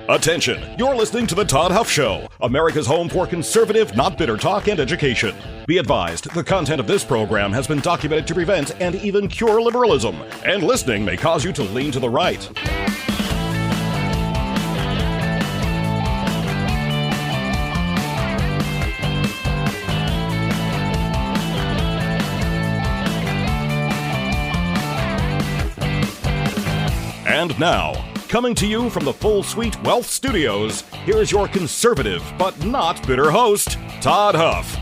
Attention, you're listening to The Todd Huff Show, America's home for conservative, not bitter talk and education. Be advised, the content of this program has been documented to prevent and even cure liberalism, and listening may cause you to lean to the right. And now, coming to you from the Full Suite Wealth Studios, here's your conservative but not bitter host, Todd Huff.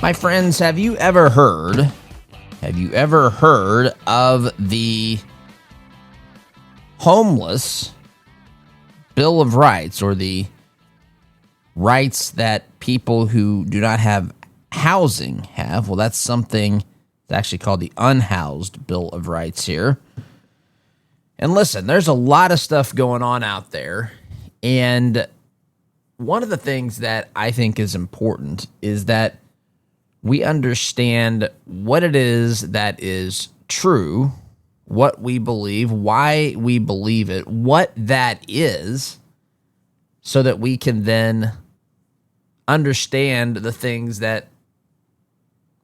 My friends, have you ever heard of the Homeless Bill of Rights, or the rights that people who do not have housing have? Well, that's something that's actually called the Unhoused Bill of Rights here. And listen, there's a lot of stuff going on out there, and one of the things that I think is important is that we understand what it is that is true, what we believe, why we believe it, what that is, so that we can then understand the things that,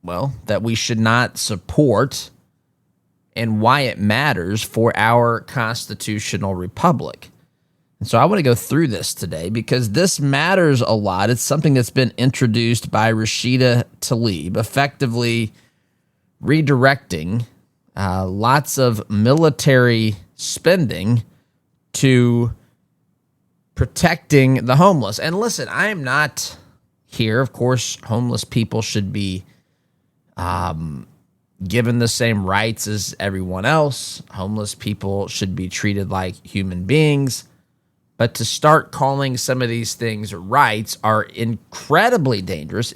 well, that we should not support and why it matters for our constitutional republic. And so I want to go through this today because this matters a lot. It's something that's been introduced by Rashida Tlaib, effectively redirecting lots of military spending to protecting the homeless. And listen, I am not here. Of course, homeless people should be given the same rights as everyone else. Homeless people should be treated like human beings. But to start calling some of these things rights is incredibly dangerous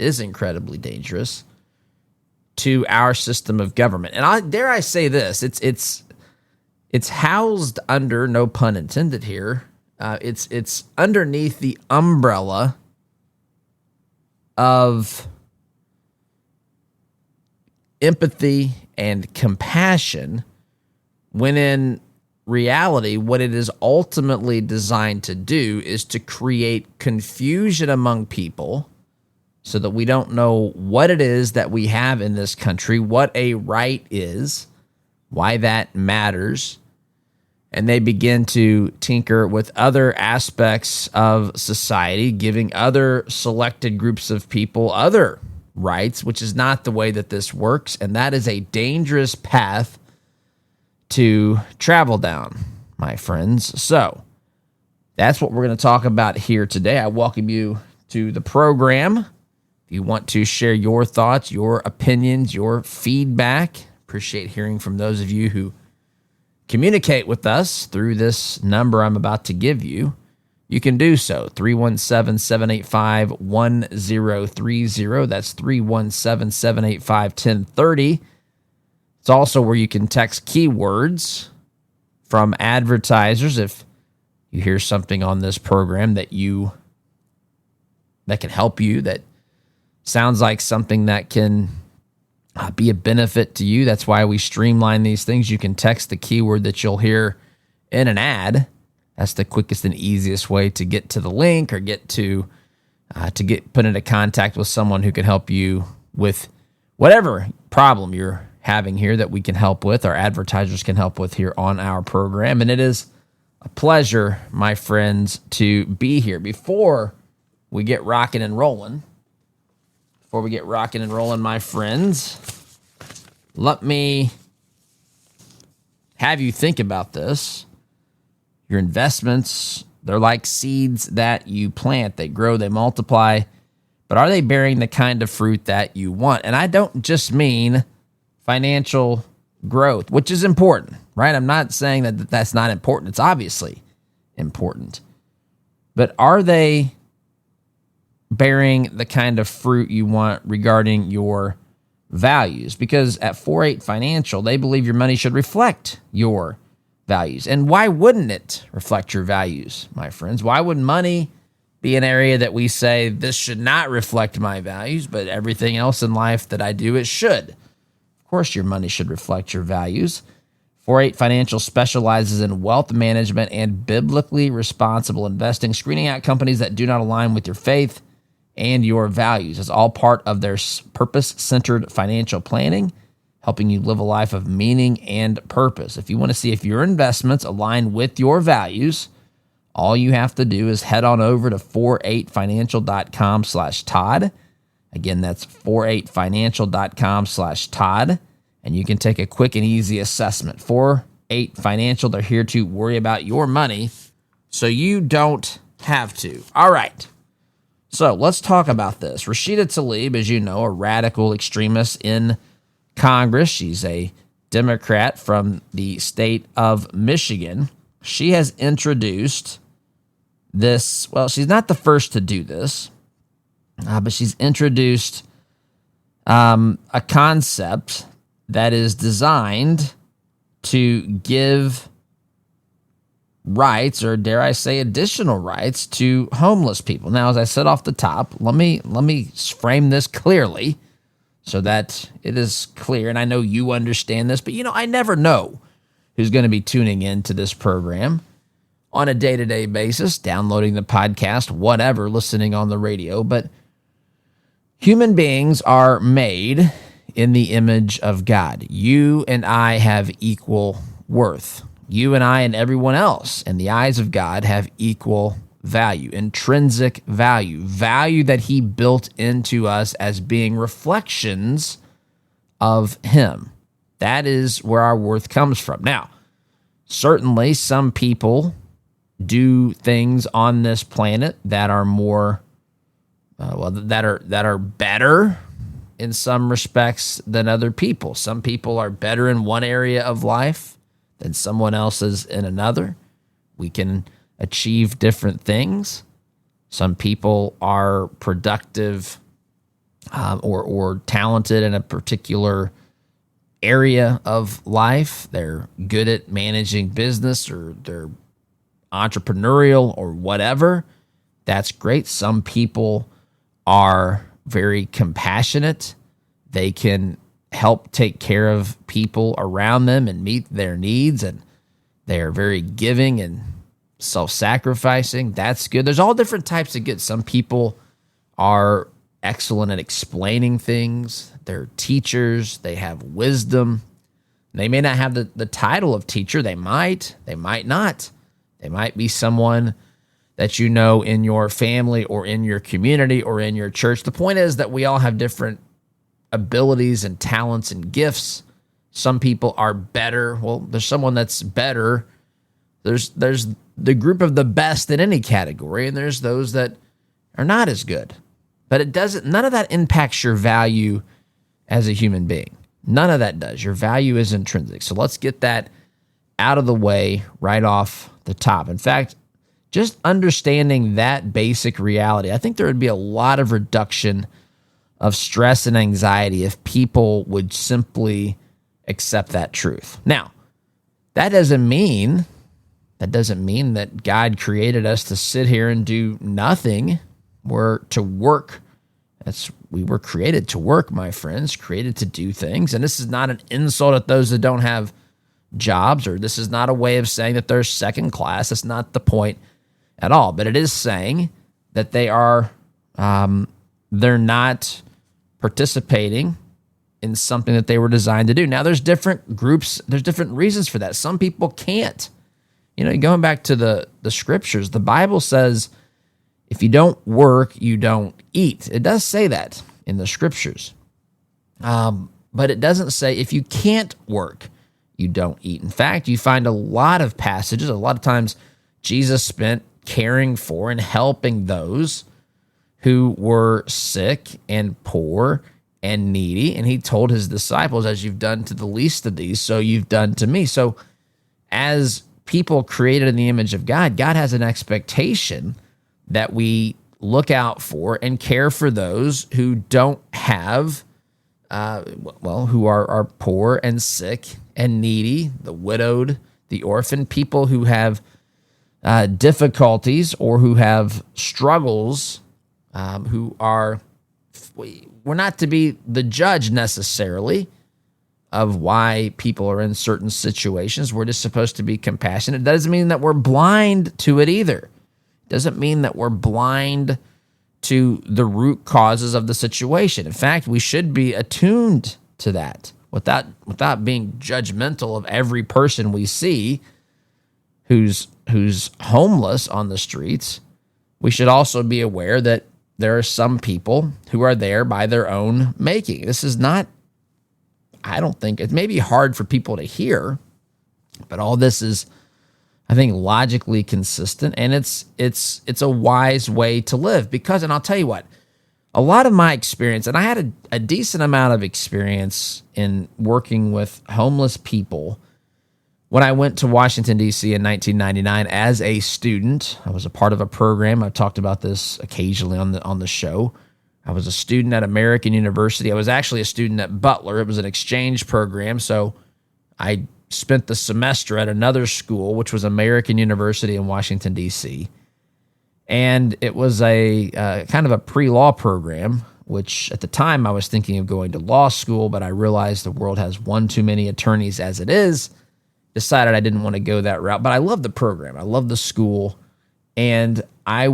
to our system of government. And dare I say this, it's housed under, no pun intended here, it's underneath the umbrella of empathy and compassion, when in reality, what it is ultimately designed to do is to create confusion among people so that we don't know what it is that we have in this country, what a right is, why that matters, and they begin to tinker with other aspects of society, giving other selected groups of people other rights, which is not the way that this works, and that is a dangerous path to travel down, my friends. So that's what we're going to talk about here today. I welcome you to the program. If you want to share your thoughts, your opinions, your feedback, appreciate hearing from those of you who communicate with us through this number I'm about to give you. You can do so, 317-785-1030. That's 317-785-1030. It's also where you can text keywords from advertisers if you hear something on this program that can help you, that sounds like something that can be a benefit to you. That's why we streamline these things. You can text the keyword that you'll hear in an ad. That's the quickest and easiest way to get to the link or get to get put into contact with someone who can help you with whatever problem you're having here that we can help with, our advertisers can help with here on our program. And it is a pleasure, my friends, to be here. Before we get rocking and rolling, my friends, let me have you think about this. Your investments, they're like seeds that you plant. They grow, they multiply, but are they bearing the kind of fruit that you want? And I don't just mean financial growth, which is important, right? I'm not saying that that's not important. It's obviously important. But are they bearing the kind of fruit you want regarding your values? Because at 4-8 Financial, they believe your money should reflect your values. And why wouldn't it reflect your values, my friends? Why would money be an area that we say, this should not reflect my values, but everything else in life that I do, it should? Of course, your money should reflect your values. 48 Financial specializes in wealth management and biblically responsible investing, screening out companies that do not align with your faith and your values. It's all part of their purpose-centered financial planning, helping you live a life of meaning and purpose. If you want to see if your investments align with your values, all you have to do is head on over to 48financial.com/Todd. Again, that's 48financial.com/Todd. And you can take a quick and easy assessment. 48 Financial, they're here to worry about your money so you don't have to. All right. So let's talk about this. Rashida Tlaib, as you know, a radical extremist in Congress. She's a Democrat from the state of Michigan. She has introduced this. Well, she's not the first to do this, but she's introduced a concept that is designed to give rights, or dare I say additional rights, to homeless people. Now, as I said off the top, let me frame this clearly so that it is clear, and I know you understand this, but I never know who's going to be tuning in to this program on a day-to-day basis, downloading the podcast, whatever, listening on the radio. But human beings are made in the image of God. You and I have equal worth. You and I and everyone else in the eyes of God have equal value, intrinsic value that he built into us as being reflections of him. That is where our worth comes from. Now, certainly some people do things on this planet that are more, that are better in some respects than other people. Some people are better in one area of life than someone else is in another. We can achieve different things. Some people are productive or talented in a particular area of life. They're good at managing business, or they're entrepreneurial or whatever. That's great. Some people are very compassionate. They can help take care of people around them and meet their needs, and they're very giving and self-sacrificing. That's good. There's all different types of good. Some people are excellent at explaining things. They're teachers. They have wisdom. They may not have the title of teacher. They might not. They might be someone that you know in your family or in your community or in your church. The point is that we all have different abilities and talents and gifts. Some people are better. Well, there's someone that's better. There's the group of the best in any category, and there's those that are not as good. But none of that impacts your value as a human being. None of that does. Your value is intrinsic. So let's get that out of the way right off the top. In fact, just understanding that basic reality, I think there would be a lot of reduction of stress and anxiety if people would simply accept that truth. Now, that doesn't mean that God created us to sit here and do nothing. We're to work. We were created to work, my friends, created to do things. And this is not an insult at those that don't have jobs, or this is not a way of saying that they're second class. That's not the point at all. But it is saying that they're not participating in something that they were designed to do. Now, there's different groups, there's different reasons for that. Some people can't. Going back to the scriptures, the Bible says, if you don't work, you don't eat. It does say that in the scriptures. But it doesn't say if you can't work, you don't eat. In fact, you find a lot of passages, a lot of times Jesus spent caring for and helping those who were sick and poor and needy. And he told his disciples, as you've done to the least of these, so you've done to me. So as people created in the image of God, God has an expectation that we look out for and care for those who don't have, who are poor and sick and needy, the widowed, the orphan, people who have difficulties or who have struggles, we're not to be the judge necessarily of why people are in certain situations. We're just supposed to be compassionate. It doesn't mean that we're blind to it either. It doesn't mean that we're blind to the root causes of the situation. In fact, we should be attuned to that without being judgmental of every person we see who's homeless on the streets. We should also be aware that there are some people who are there by their own making. This is not, I don't think, it may be hard for people to hear, but all this is, I think, logically consistent, and it's a wise way to live. Because, and I'll tell you what, a lot of my experience, and I had a decent amount of experience in working with homeless people when I went to Washington, D.C. in 1999 as a student. I was a part of a program. I've talked about this occasionally on the show. I was a student at American University. I was actually a student at Butler. It was an exchange program, so I spent the semester at another school, which was American University in Washington, D.C., and it was a kind of a pre-law program, which at the time I was thinking of going to law school, but I realized the world has one too many attorneys as it is. Decided I didn't want to go that route, but I loved the program. I loved the school, and I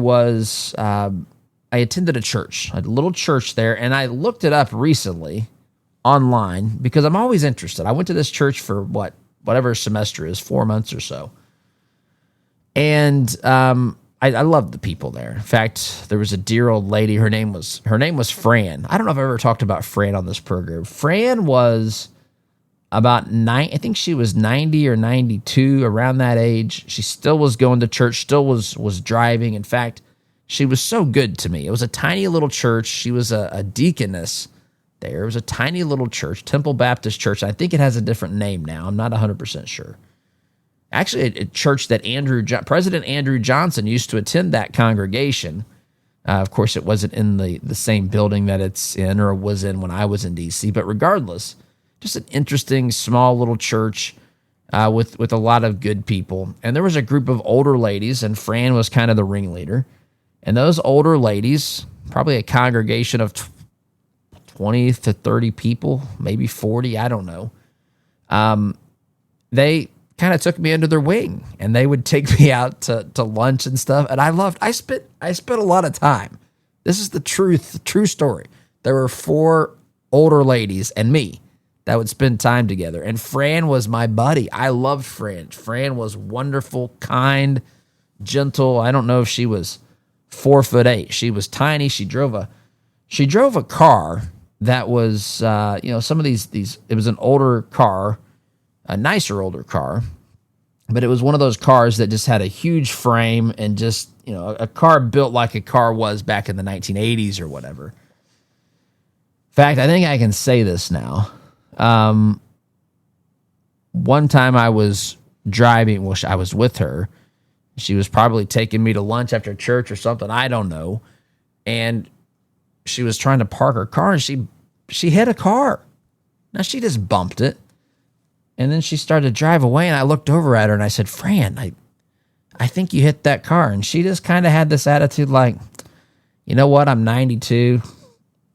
attended a church, a little church there, and I looked it up recently online because I'm always interested. I went to this church for whatever semester is, 4 months or so, and I loved the people there. In fact, there was a dear old lady. Her name was Fran. I don't know if I've ever talked about Fran on this program. Fran was about I think she was 90 or 92, around that age. She still was going to church, still was driving. In fact, she was so good to me. It was a tiny little church. She was a deaconess there. It was a tiny little church, Temple Baptist Church. I think it has a different name now. I'm not 100% sure. Actually, a church that President Andrew Johnson used to attend that congregation. Of course, it wasn't in the same building that it's in or was in when I was in D.C., but regardless, just an interesting, small little church with a lot of good people. And there was a group of older ladies, and Fran was kind of the ringleader. And those older ladies, probably a congregation of 20 to 30 people, maybe 40, I don't know. They kind of took me under their wing, and they would take me out to lunch and stuff. And I spent a lot of time. This is the true story. There were 4 older ladies and me that would spend time together. And Fran was my buddy. I loved Fran. Fran was wonderful, kind, gentle. I don't know if she was 4'8". She was tiny. She drove a car that was, some of these, it was an older car, a nicer older car, but it was one of those cars that just had a huge frame and just, a car built like a car was back in the 1980s or whatever. In fact, I think I can say this now. One time I was driving, I was with her. She was probably taking me to lunch after church or something. I don't know. And she was trying to park her car, and she hit a car. Now, she just bumped it. And then she started to drive away, and I looked over at her and I said, Fran, I think you hit that car. And she just kind of had this attitude like, you know what? I'm 92.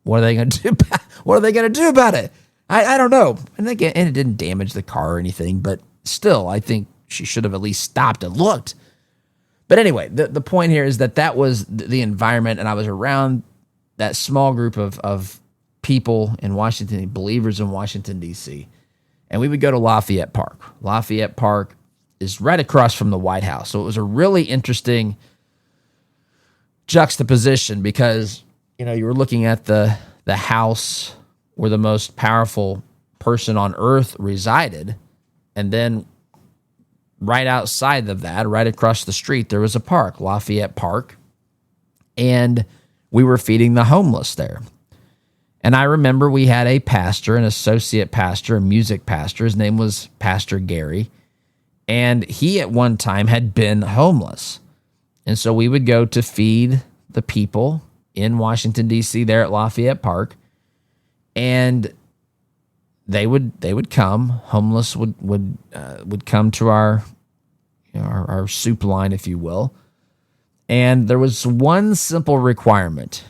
What are they going to do? What are they going to do about it? I don't know. And again, and it didn't damage the car or anything, but still, I think she should have at least stopped and looked. But anyway, the point here is that was the environment, and I was around that small group of people in Washington, believers in Washington, D.C., and we would go to Lafayette Park. Lafayette Park is right across from the White House, so it was a really interesting juxtaposition because, you were looking at the house where the most powerful person on earth resided, and then right outside of that, right across the street, there was a park, Lafayette Park, and we were feeding the homeless there. And I remember we had a pastor, an associate pastor, a music pastor. His name was Pastor Gary, and he at one time had been homeless. And so we would go to feed the people in Washington, D.C., there at Lafayette Park, and they would come. Homeless would come to our soup line, if you will. And there was one simple requirement.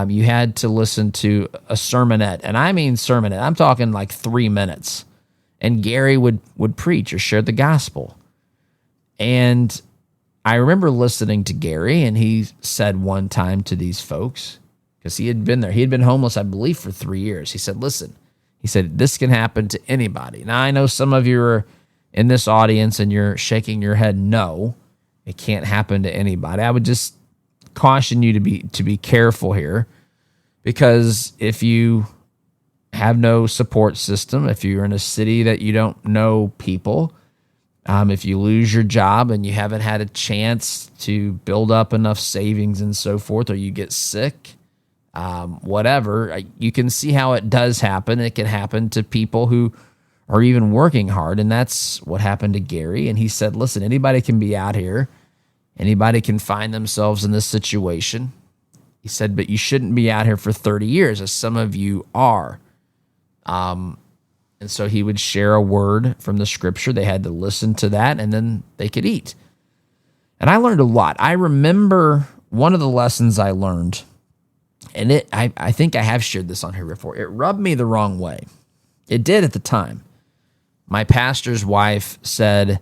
You had to listen to a sermonette, and I mean sermonette. I'm talking like 3 minutes and Gary would preach or share the gospel. And I remember listening to Gary, and he said one time to these folks, because he had been there. He had been homeless, I believe, for 3 years. He said, listen, he said, this can happen to anybody. Now, I know some of you are in this audience and you're shaking your head, no, it can't happen to anybody. I would just caution you to be careful here, because if you have no support system, if you're in a city that you don't know people, if you lose your job and you haven't had a chance to build up enough savings and so forth, or you get sick, whatever, you can see how it does happen. It can happen to people who are even working hard, and that's what happened to Gary. And he said, listen, anybody can be out here. Anybody can find themselves in this situation. He said, but you shouldn't be out here for 30 years, as some of you are. And so he would share a word from the scripture. They had to listen to that, and then they could eat. And I learned a lot. I remember one of the lessons I learned, and I think I have shared this on here before. It rubbed me the wrong way. It did at the time. My pastor's wife said,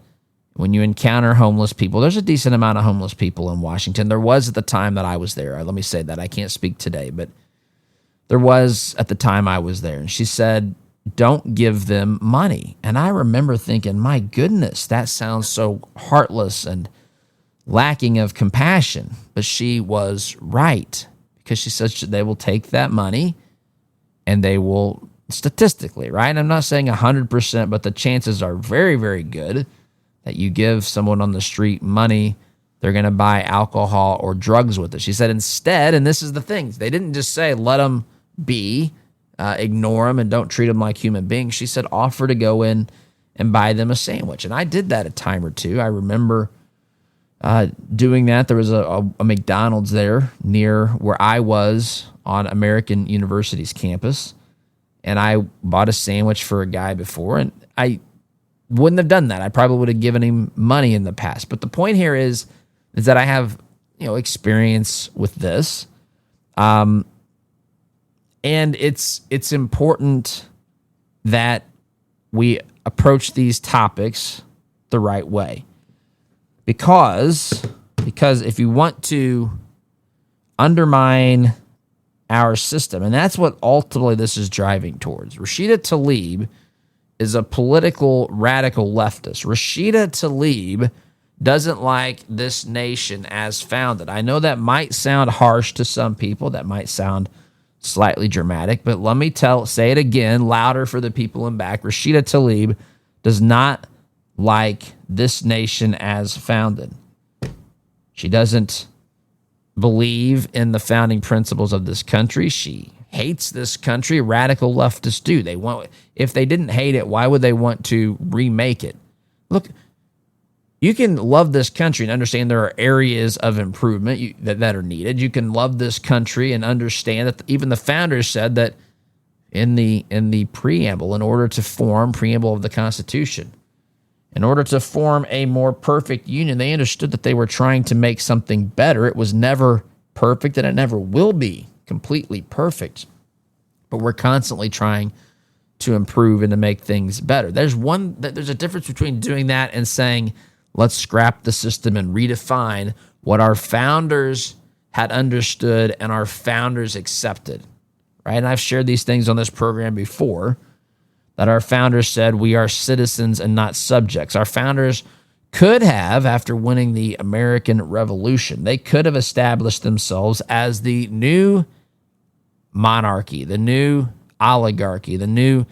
when you encounter homeless people, there's a decent amount of homeless people in Washington. There was at the time that I was there. Let me say that. I can't speak today, but there was at the time I was there. And she said, don't give them money. And I remember thinking, my goodness, that sounds so heartless and lacking of compassion. But she was right, because she said they will take that money and they will, statistically, right? I'm not saying 100%, but the chances are very, very good that you give someone on the street money, they're going to buy alcohol or drugs with it. She said instead, and this is the thing, they didn't just say let them be, ignore them and don't treat them like human beings. She said offer to go in and buy them a sandwich. And I did that a time or two. I remember doing that. There was a McDonald's there near where I was on American University's campus, and I bought a sandwich for a guy before, and I wouldn't have done that. I probably would have given him money in the past. But the point here is that I have, experience with this. And it's important that we approach these topics the right way. Because if you want to undermine our system, and that's what ultimately this is driving towards. Rashida Tlaib is a political radical leftist. Rashida Tlaib doesn't like this nation as founded. I know that might sound harsh to some people. That might sound slightly dramatic, but let me say it again, louder for the people in back. Rashida Tlaib does not like this nation as founded. She doesn't believe in the founding principles of this country. She hates this country. Radical leftists do. If they didn't hate it, why would they want to remake it? Look, you can love this country and understand there are areas of improvement that are needed. You can love this country and understand that even the founders said that in the preamble, preamble of the Constitution, in order to form a more perfect union, they understood that they were trying to make something better. It was never perfect, and it never will be completely perfect. But we're constantly trying to improve and to make things better. There's a difference between doing that and saying, let's scrap the system and redefine what our founders had understood and our founders accepted, right? And I've shared these things on this program before, that our founders said we are citizens and not subjects. Our founders could have, after winning the American Revolution, they could have established themselves as the new monarchy, the new oligarchy, the new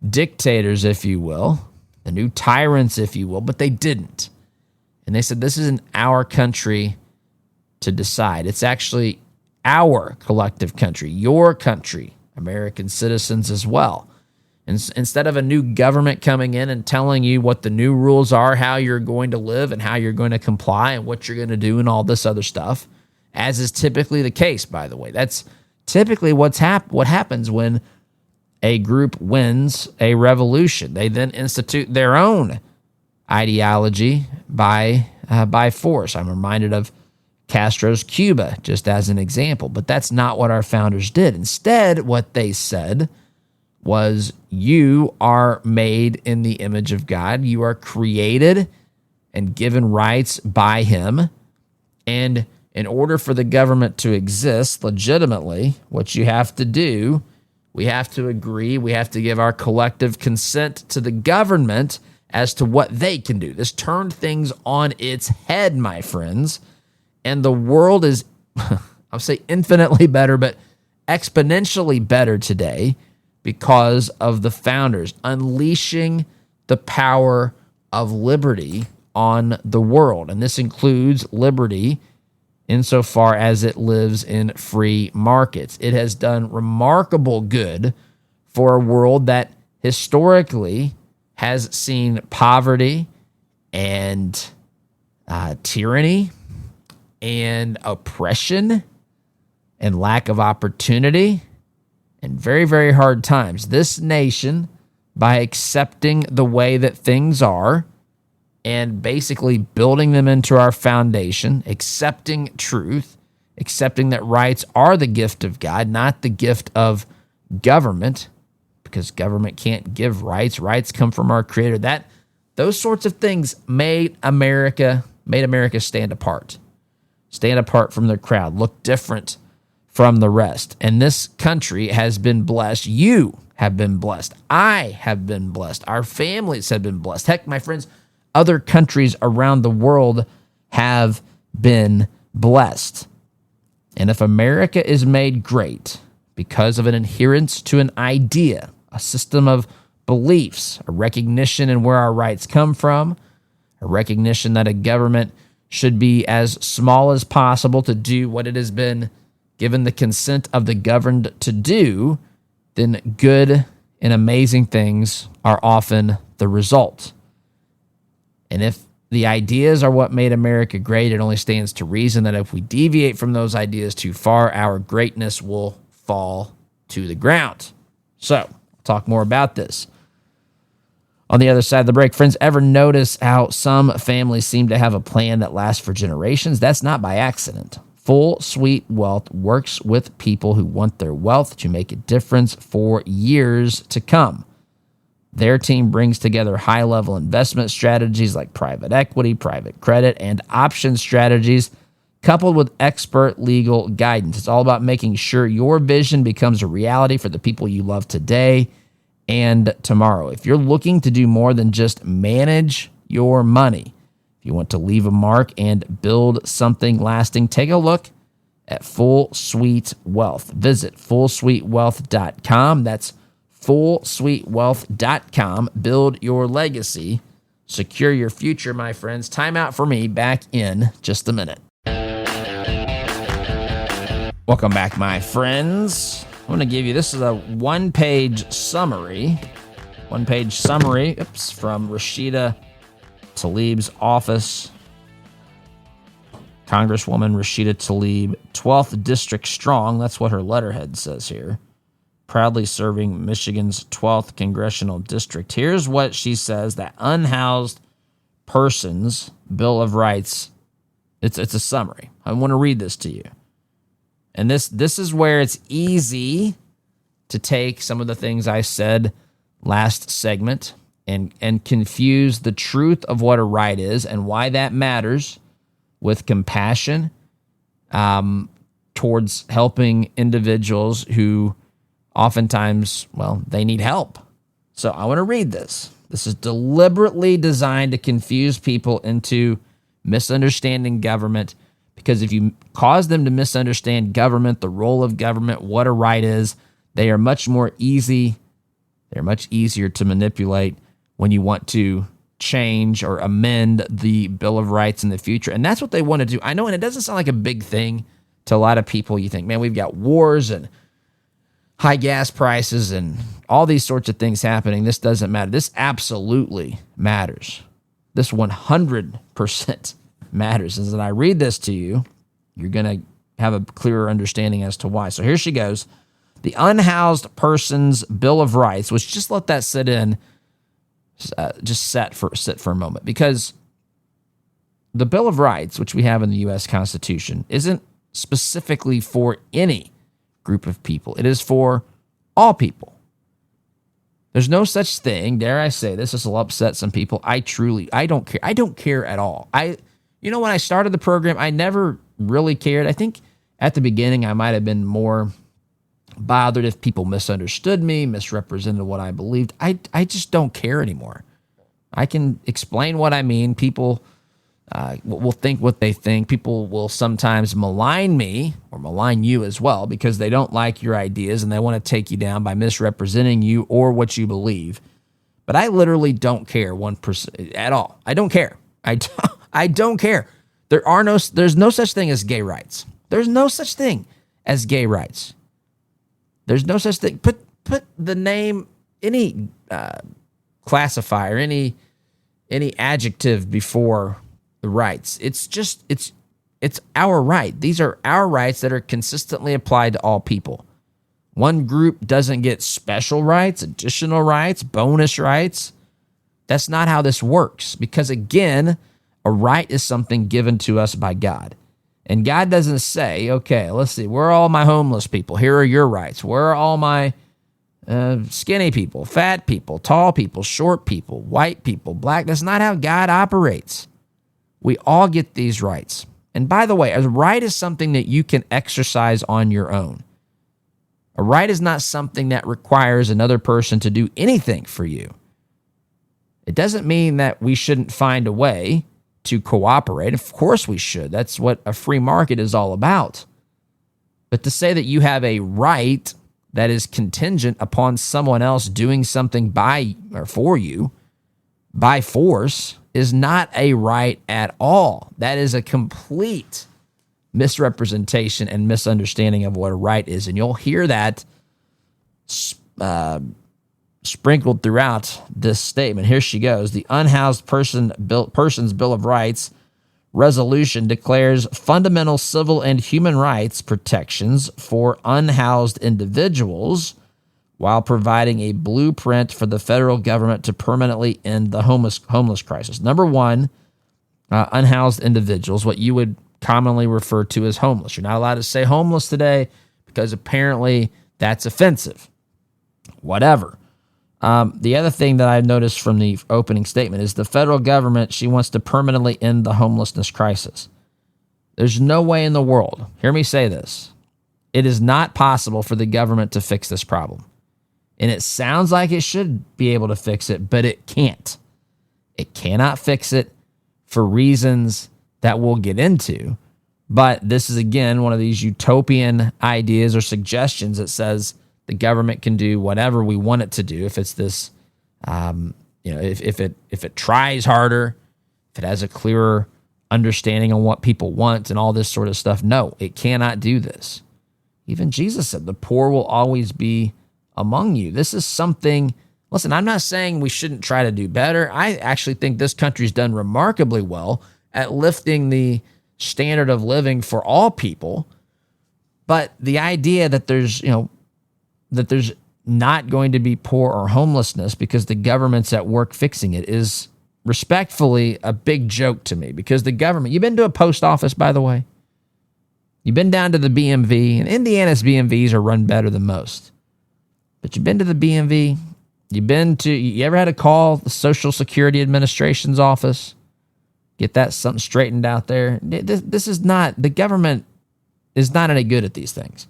dictators, if you will, the new tyrants, if you will, but they didn't. And they said, this isn't our country to decide. It's actually our collective country, your country, American citizens as well. And instead of a new government coming in and telling you what the new rules are, how you're going to live and how you're going to comply and what you're going to do and all this other stuff, as is typically the case, by the way. That's typically what happens when a group wins a revolution. They then institute their own ideology by force. I'm reminded of Castro's Cuba, just as an example. But that's not what our founders did. Instead, what they said was you are made in the image of God. You are created and given rights by him. And in order for the government to exist legitimately, what you have to do, we have to agree, we have to give our collective consent to the government as to what they can do. This turned things on its head, my friends. And the world is, I'll say infinitely better, but exponentially better today because of the founders unleashing the power of liberty on the world. And this includes liberty insofar as it lives in free markets. It has done remarkable good for a world that historically has seen poverty and tyranny and oppression and lack of opportunity and very, very hard times. This nation, by accepting the way that things are and basically building them into our foundation, accepting truth, accepting that rights are the gift of God, not the gift of government, because government can't give rights. Rights come from our Creator. Those sorts of things made America stand apart from the crowd, look different from the rest. And this country has been blessed. You have been blessed. I have been blessed. Our families have been blessed. Heck, my friends, other countries around the world have been blessed. And if America is made great because of an adherence to an idea, a system of beliefs, a recognition in where our rights come from, a recognition that a government should be as small as possible to do what it has been given the consent of the governed to do, then good and amazing things are often the result. And if the ideas are what made America great, it only stands to reason that if we deviate from those ideas too far, our greatness will fall to the ground. So, I'll talk more about this on the other side of the break. Friends, ever notice how some families seem to have a plan that lasts for generations? That's not by accident. Full Suite Wealth works with people who want their wealth to make a difference for years to come. Their team brings together high-level investment strategies like private equity, private credit, and option strategies, coupled with expert legal guidance. It's all about making sure your vision becomes a reality for the people you love today and tomorrow. If you're looking to do more than just manage your money, if you want to leave a mark and build something lasting, take a look at Full Suite Wealth. Visit fullsuitewealth.com. That's fullsuitewealth.com. Build your legacy. Secure your future, my friends. Time out for me. Back in just a minute. Welcome back, my friends. I'm going to give you, this is a one-page summary. From Rashida Tlaib's office. Congresswoman Rashida Tlaib, 12th District Strong. That's what her letterhead says here. Proudly serving Michigan's 12th Congressional District. Here's what she says, that Unhoused Persons Bill of Rights, it's a summary. I want to read this to you. And this is where it's easy to take some of the things I said last segment and confuse the truth of what a right is and why that matters with compassion towards helping individuals who oftentimes, well, they need help. So I want to read this. This is deliberately designed to confuse people into misunderstanding government, because if you cause them to misunderstand government, the role of government, what a right is, they're much easier to manipulate when you want to change or amend the Bill of Rights in the future. And that's what they want to do. I know, and it doesn't sound like a big thing to a lot of people. You think, man, we've got wars and high gas prices and all these sorts of things happening. This doesn't matter. This absolutely matters. This 100% matters. As I read this to you, you're going to have a clearer understanding as to why. So here she goes. The Unhoused Persons Bill of Rights, which just let that sit in, sit for a moment, because the Bill of Rights, which we have in the U.S. Constitution, isn't specifically for any group of people. It is for all people. There's no such thing, dare I say this will upset some people. I don't care. I don't care at all. When I started the program, I never really cared. I think at the beginning, I might have been more bothered if people misunderstood me, misrepresented what I believed. I just don't care anymore. I can explain what I mean. People will think what they think. People will sometimes malign me or malign you as well because they don't like your ideas and they want to take you down by misrepresenting you or what you believe. But I literally don't care 1% at all. I don't care. I don't care. There's no such thing as gay rights. There's no such thing as gay rights. There's no such thing. Put the name, any classifier, any adjective before the rights. It's our right. These are our rights that are consistently applied to all people. One group doesn't get special rights, additional rights, bonus rights. That's not how this works because, again, a right is something given to us by God. And God doesn't say, okay, let's see, where are all my homeless people? Here are your rights. Where are all my skinny people, fat people, tall people, short people, white people, black? That's not how God operates. We all get these rights. And by the way, a right is something that you can exercise on your own. A right is not something that requires another person to do anything for you. It doesn't mean that we shouldn't find a way to cooperate. Of course we should. That's what a free market is all about. But to say that you have a right that is contingent upon someone else doing something by or for you by force is not a right at all. That is a complete misrepresentation and misunderstanding of what a right is. And you'll hear that sprinkled throughout this statement. Here she goes. The Unhoused Person's Bill of Rights resolution declares fundamental civil and human rights protections for unhoused individuals while providing a blueprint for the federal government to permanently end the homeless crisis. Number one, unhoused individuals, what you would commonly refer to as homeless. You're not allowed to say homeless today because apparently that's offensive. Whatever. The other thing that I noticed from the opening statement is the federal government, she wants to permanently end the homelessness crisis. There's no way in the world, hear me say this, it is not possible for the government to fix this problem. And it sounds like it should be able to fix it, but it can't. It cannot fix it for reasons that we'll get into. But this is, again, one of these utopian ideas or suggestions that says the government can do whatever we want it to do. If it's this, if it tries harder, if it has a clearer understanding on what people want and all this sort of stuff. No, it cannot do this. Even Jesus said the poor will always be among you. This is something, listen, I'm not saying we shouldn't try to do better. I actually think this country's done remarkably well at lifting the standard of living for all people. But the idea that there's not going to be poor or homelessness because the government's at work fixing it is respectfully a big joke to me, because the government, you've been to a post office, by the way, you've been down to the BMV, and Indiana's BMVs are run better than most. But you've been to the BMV, you ever had to call the Social Security Administration's office, get that something straightened out there? This is not, the government is not any good at these things.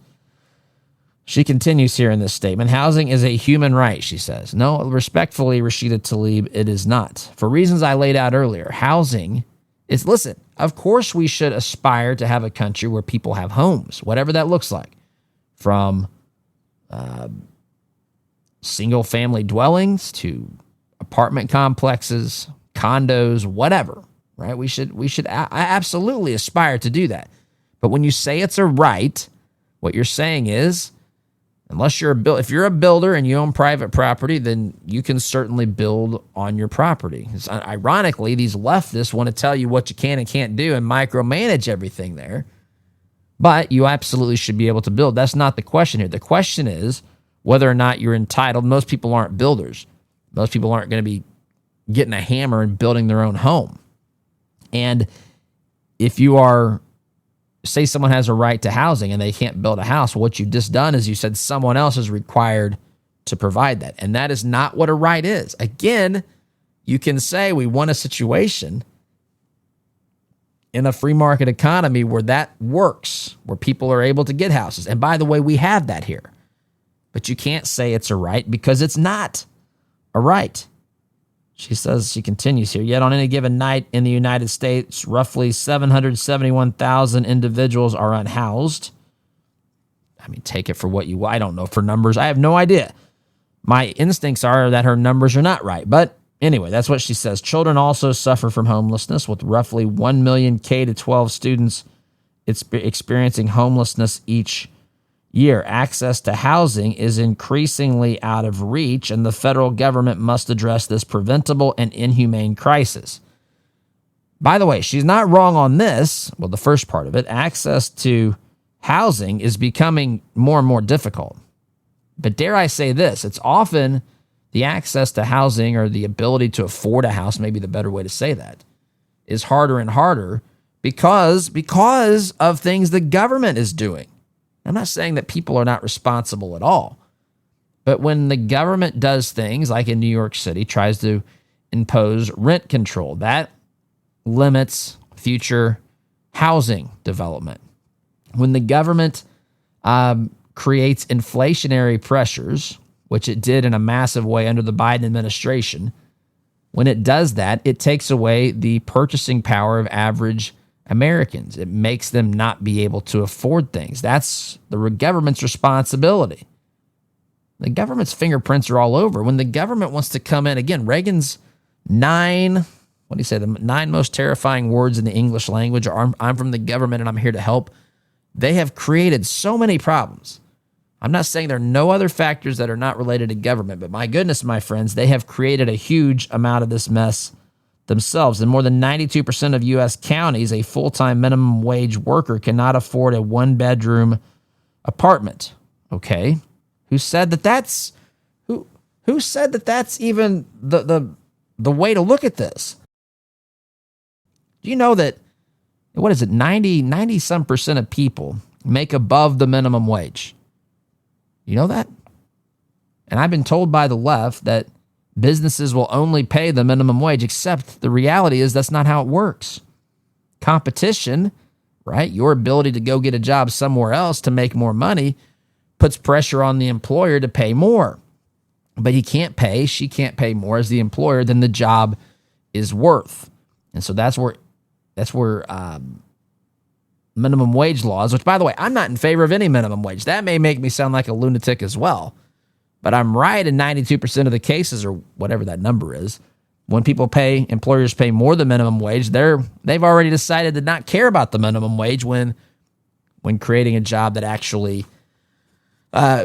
She continues here in this statement, housing is a human right, she says. No, respectfully, Rashida Tlaib, it is not. For reasons I laid out earlier, housing is, listen, of course we should aspire to have a country where people have homes, whatever that looks like, from single-family dwellings to apartment complexes, condos, whatever, right? We should absolutely aspire to do that. But when you say it's a right, what you're saying is, unless if you're a builder and you own private property, then you can certainly build on your property. Ironically, these leftists want to tell you what you can and can't do and micromanage everything there. But you absolutely should be able to build. That's not the question here. The question is whether or not you're entitled. Most people aren't builders. Most people aren't going to be getting a hammer and building their own home. And if you are, say someone has a right to housing and they can't build a house, what you've just done is you said someone else is required to provide that. And that is not what a right is. Again, you can say we want a situation in a free market economy where that works, where people are able to get houses. And by the way, we have that here. But you can't say it's a right because it's not a right. She continues here, yet on any given night in the United States, roughly 771,000 individuals are unhoused. I mean, take it for what you will. I don't know for numbers. I have no idea. My instincts are that her numbers are not right. But anyway, that's what she says. Children also suffer from homelessness, with roughly 1 million K-12 students experiencing homelessness each year. Access to housing is increasingly out of reach, and the federal government must address this preventable and inhumane crisis. By the way, she's not wrong on this. Well, the first part of it, access to housing is becoming more and more difficult. But dare I say this, it's often the access to housing, or the ability to afford a house, maybe the better way to say that, is harder and harder because of things the government is doing. I'm not saying that people are not responsible at all, but when the government does things like in New York City, tries to impose rent control, that limits future housing development. When the government creates inflationary pressures, which it did in a massive way under the Biden administration, when it does that, it takes away the purchasing power of average Americans. It makes them not be able to afford things. That's the government's responsibility. The government's fingerprints are all over. When the government wants to come in, again, Reagan's the 9 most terrifying words in the English language are, I'm from the government and I'm here to help. They have created so many problems. I'm not saying there are no other factors that are not related to government, but my goodness, my friends, they have created a huge amount of this mess themselves. In more than 92% of U.S. counties, a full-time minimum wage worker cannot afford a one-bedroom apartment. Okay, who said that that's even the way to look at this? Do you know that 90 some percent of people make above the minimum wage? You know that? And I've been told by the left that businesses will only pay the minimum wage, except the reality is that's not how it works. Competition, right? Your ability to go get a job somewhere else to make more money puts pressure on the employer to pay more. But she can't pay more as the employer than the job is worth. And so that's where minimum wage laws, which, by the way, I'm not in favor of any minimum wage. That may make me sound like a lunatic as well. But I'm right in 92% of the cases, or whatever that number is. When employers pay more than minimum wage, they've already decided to not care about the minimum wage when creating a job that actually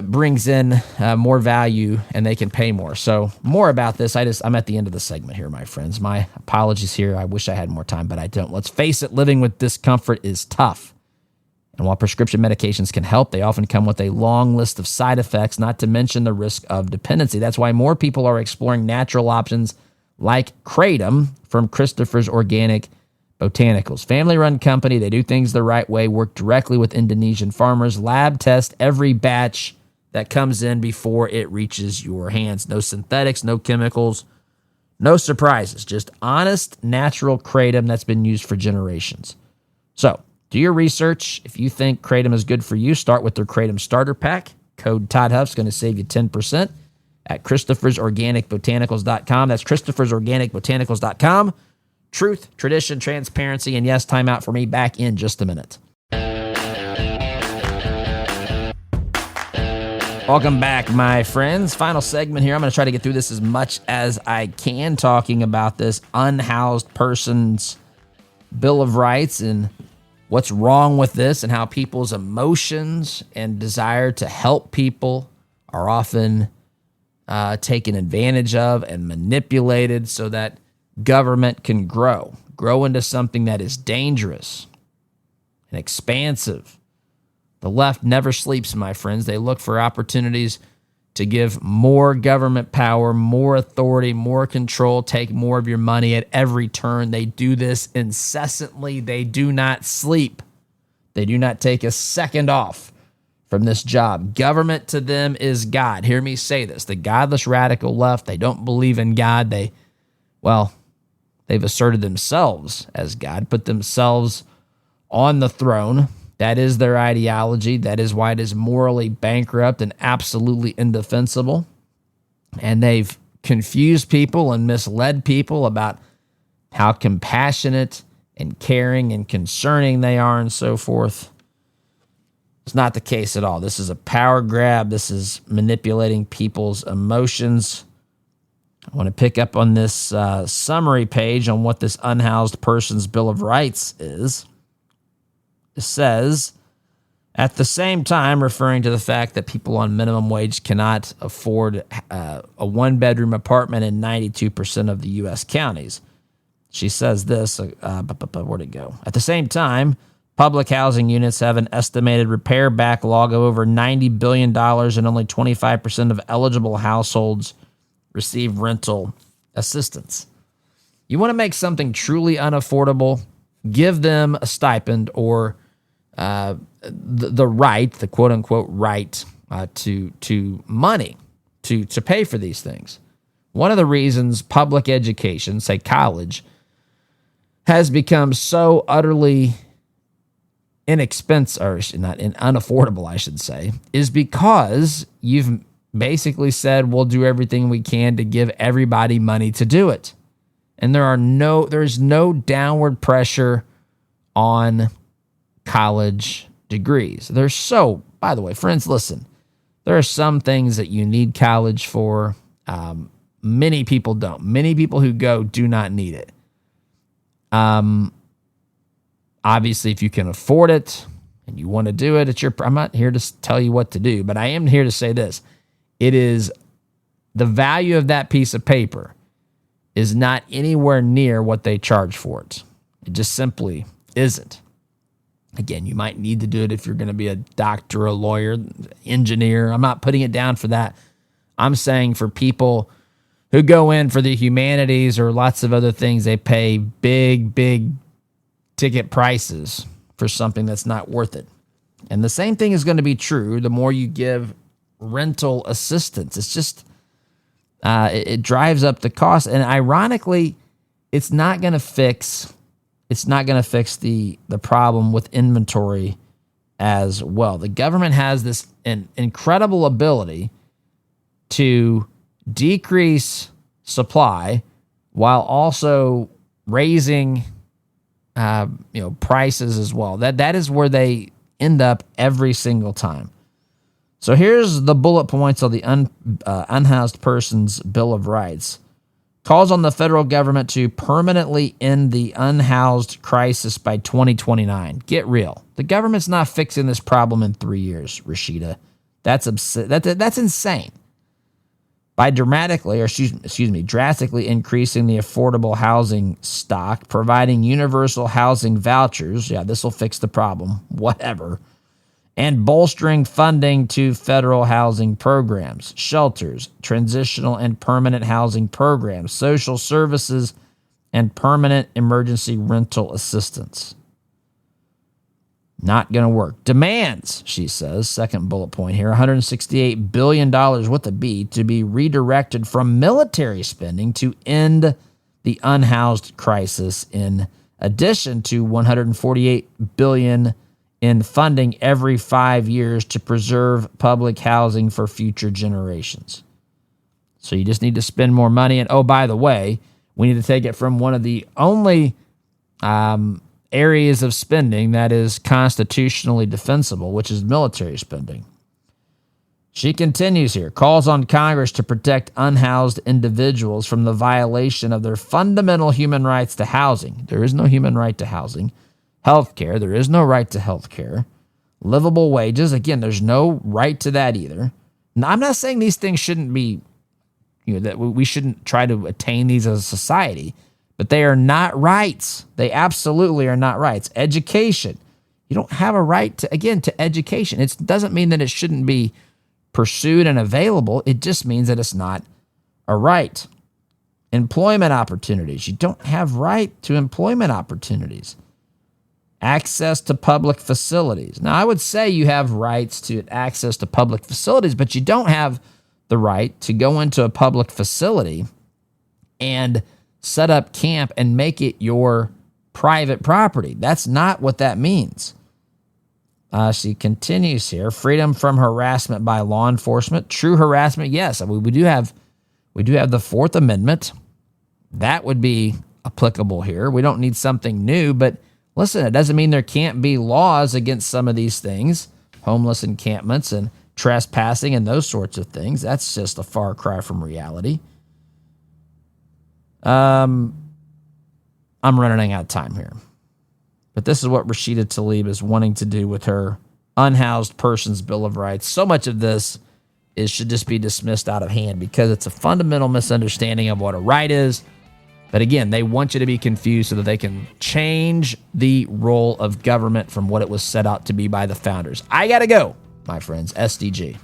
brings in more value and they can pay more. So more about this. I'm at the end of the segment here, my friends. My apologies here. I wish I had more time, but I don't. Let's face it, living with discomfort is tough. And while prescription medications can help, they often come with a long list of side effects, not to mention the risk of dependency. That's why more people are exploring natural options like Kratom from Christopher's Organic Botanicals. Family-run company. They do things the right way, work directly with Indonesian farmers, lab test every batch that comes in before it reaches your hands. No synthetics, no chemicals, no surprises. Just honest, natural Kratom that's been used for generations. So, do your research. If you think Kratom is good for you, start with their Kratom Starter Pack. Code Todd Huff is going to save you 10% at Christopher'sOrganicBotanicals.com. That's Christopher'sOrganicBotanicals.com. Truth, tradition, transparency, and yes, time out for me. Back in just a minute. Welcome back, my friends. Final segment here. I'm going to try to get through this as much as I can, talking about this unhoused person's Bill of Rights and what's wrong with this, and how people's emotions and desire to help people are often taken advantage of and manipulated so that government can grow into something that is dangerous and expansive. The left never sleeps, my friends. They look for opportunities to give more government power, more authority, more control, take more of your money at every turn. They do this incessantly. They do not sleep. They do not take a second off from this job. Government to them is God. Hear me say this. The godless radical left, they don't believe in God. They've asserted themselves as God, put themselves on the throne. That is their ideology. That is why it is morally bankrupt and absolutely indefensible. And they've confused people and misled people about how compassionate and caring and concerning they are and so forth. It's not the case at all. This is a power grab. This is manipulating people's emotions. I want to pick up on this summary page on what this unhoused person's Bill of Rights is. It says, at the same time, referring to the fact that people on minimum wage cannot afford a one-bedroom apartment in 92% of the U.S. counties. She says this, where'd it go? At the same time, public housing units have an estimated repair backlog of over $90 billion, and only 25% of eligible households receive rental assistance. You want to make something truly unaffordable, give them a stipend or the right, the quote-unquote right to money to pay for these things. One of the reasons public education, say college, has become so utterly unaffordable, I should say, is because you've basically said we'll do everything we can to give everybody money to do it. And there's no downward pressure on college degrees. By the way, friends, listen, there are some things that you need college for. Many people don't. Many people who go do not need it. Obviously, if you can afford it and you want to do it, I'm not here to tell you what to do, but I am here to say this. It is the value of that piece of paper is not anywhere near what they charge for it. It just simply isn't. Again, you might need to do it if you're going to be a doctor, a lawyer, engineer. I'm not putting it down for that. I'm saying for people who go in for the humanities or lots of other things, they pay big ticket prices for something that's not worth it. And the same thing is going to be true the more you give rental assistance. It's just, it drives up the cost. And ironically, it's not going to fix the problem with inventory as well. The government has this incredible ability to decrease supply while also raising prices as well. That is where they end up every single time. So here's the bullet points of the Unhoused Person's Bill of Rights. Calls on the federal government to permanently end the unhoused crisis by 2029. Get real. The government's not fixing this problem in 3 years, Rashida. That's insane. By drastically increasing the affordable housing stock, providing universal housing vouchers, this will fix the problem, whatever, and bolstering funding to federal housing programs, shelters, transitional and permanent housing programs, social services, and permanent emergency rental assistance. Not going to work. Demands, she says, second bullet point here, $168 billion with a B to be redirected from military spending to end the unhoused crisis, in addition to $148 billion in funding every 5 years to preserve public housing for future generations. So you just need to spend more money. And, oh, by the way, we need to take it from one of the only areas of spending that is constitutionally defensible, which is military spending. She continues here, calls on Congress to protect unhoused individuals from the violation of their fundamental human rights to housing. There is no human right to housing. Health care, there is no right to health care. Livable wages, again, there's no right to that either. Now, I'm not saying these things shouldn't be, that we shouldn't try to attain these as a society, but they are not rights. They absolutely are not rights. Education, you don't have a right to education. It doesn't mean that it shouldn't be pursued and available. It just means that it's not a right. Employment opportunities, you don't have right to employment opportunities. Access to public facilities. Now, I would say you have rights to access to public facilities, but you don't have the right to go into a public facility and set up camp and make it your private property. That's not what that means. She continues here. Freedom from harassment by law enforcement. True harassment, yes. We do have the Fourth Amendment. That would be applicable here. We don't need something new, but listen, it doesn't mean there can't be laws against some of these things, homeless encampments and trespassing and those sorts of things. That's just a far cry from reality. I'm running out of time here. But this is what Rashida Tlaib is wanting to do with her Unhoused Persons Bill of Rights. So much of this should just be dismissed out of hand because it's a fundamental misunderstanding of what a right is. But again, they want you to be confused so that they can change the role of government from what it was set out to be by the founders. I got to go, my friends. SDG.